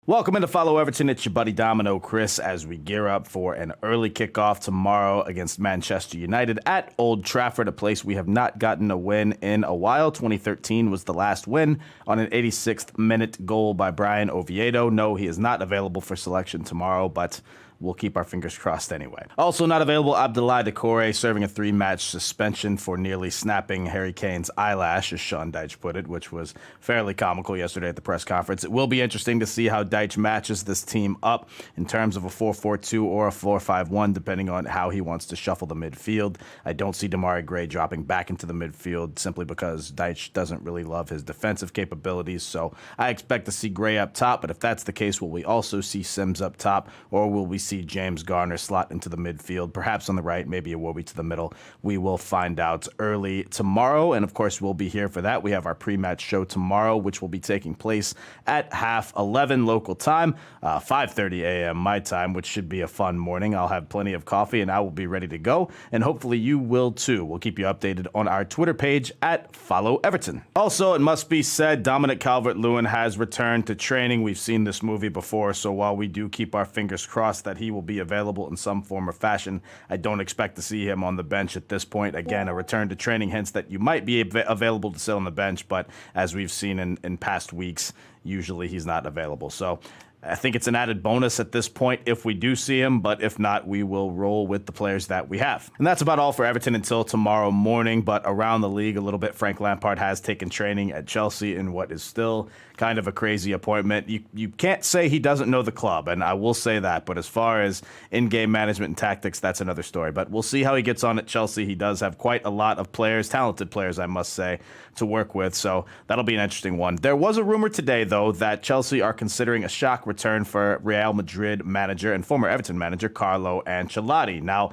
Welcome in to Follow Everton. It's your buddy Domino Chris as we gear up for an early kickoff tomorrow against Manchester United at Old Trafford, a place we have not gotten a win in a while. 2013 was the last win on an 86th minute goal by Brian Oviedo. No, he is not available for selection tomorrow, but we'll keep our fingers crossed anyway. Also not available, Abdoulaye Doucoure, serving a 3-match suspension for nearly snapping Harry Kane's eyelash, as Sean Dyche put it, which was fairly comical yesterday at the press conference. It will be interesting to see how Dyche matches this team up in terms of a 4-4-2 or a 4-5-1, depending on how he wants to shuffle the midfield. I don't see Demarai Gray dropping back into the midfield simply because Dyche doesn't really love his defensive capabilities, so I expect to see Gray up top, but if that's the case, will we also see Sims up top, or will we see James Garner slot into the midfield, perhaps on the right, maybe Iwobi to the middle? We will find out early tomorrow, and of course we'll be here for that. We have our pre-match show tomorrow, which will be taking place at 11:30 local time, 5:30 a.m. my time, which should be a fun morning. I'll have plenty of coffee and I will be ready to go, and hopefully you will too. We'll keep you updated on our Twitter page at Follow Everton. Also, it must be said, Dominic Calvert-Lewin has returned to training. We've seen this movie before, so while we do keep our fingers crossed that he will be available in some form or fashion, I don't expect to see him on the bench at this point. Again, a return to training hints that you might be available to sit on the bench, but as we've seen in past weeks, usually he's not available. So I think it's an added bonus at this point if we do see him, but if not, we will roll with the players that we have. And that's about all for Everton until tomorrow morning, but around the league a little bit, Frank Lampard has taken training at Chelsea in what is still kind of a crazy appointment. You can't say he doesn't know the club, and I will say that, but as far as in-game management and tactics, that's another story. But we'll see how he gets on at Chelsea. He does have quite a lot of players, talented players, I must say, to work with, so that'll be an interesting one. There was a rumor today, though, that Chelsea are considering a shock return for Real Madrid manager and former Everton manager Carlo Ancelotti. Now,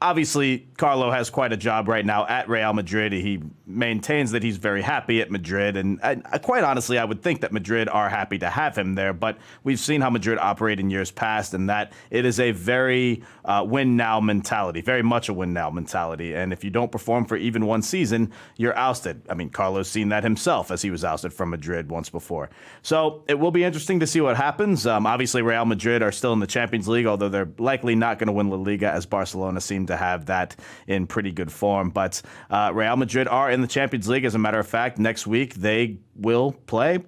obviously, Carlo has quite a job right now at Real Madrid. He maintains that he's very happy at Madrid, and quite honestly, I would think that Madrid are happy to have him there, but we've seen how Madrid operate in years past, and that it is a very win-now mentality, very much a win-now mentality, and if you don't perform for even one season, you're ousted. I mean, Carlo's seen that himself as he was ousted from Madrid once before. So it will be interesting to see what happens. Obviously, Real Madrid are still in the Champions League, although they're likely not going to win La Liga, as Barcelona seem to have that in pretty good form. But Real Madrid are in the Champions League. As a matter of fact, next week they will play,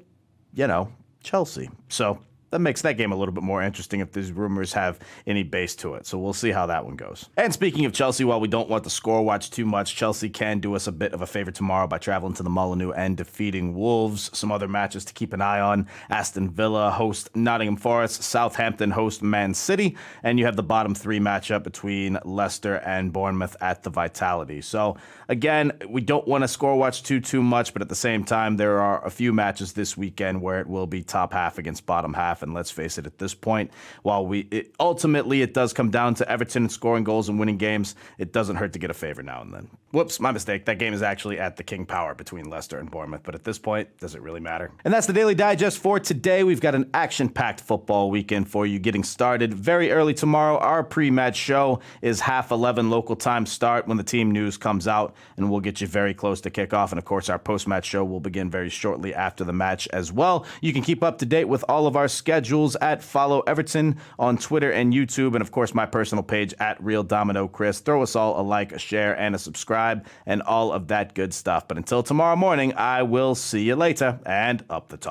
Chelsea. So that makes that game a little bit more interesting if these rumors have any base to it. So we'll see how that one goes. And speaking of Chelsea, while we don't want the score watch too much, Chelsea can do us a bit of a favor tomorrow by traveling to the Molineux and defeating Wolves. Some other matches to keep an eye on: Aston Villa host Nottingham Forest, Southampton host Man City, and you have the bottom 3 matchup between Leicester and Bournemouth at the Vitality. So again, we don't want to score watch too much, but at the same time, there are a few matches this weekend where it will be top half against bottom half. And let's face it, at this point, while ultimately it does come down to Everton scoring goals and winning games, it doesn't hurt to get a favor now and then. Whoops, my mistake. That game is actually at the King Power between Leicester and Bournemouth, but at this point, does it really matter? And that's the Daily Digest for today. We've got an action-packed football weekend for you getting started very early tomorrow. Our pre-match show is 11:30 local time start when the team news comes out, and we'll get you very close to kickoff. And of course, our post-match show will begin very shortly after the match as well. You can keep up to date with all of our schedules at Follow Everton on Twitter and YouTube, and of course my personal page at Real Domino Chris. Throw us all a like, a share, and a subscribe, and all of that good stuff. But until tomorrow morning, I will see you later, and up the top.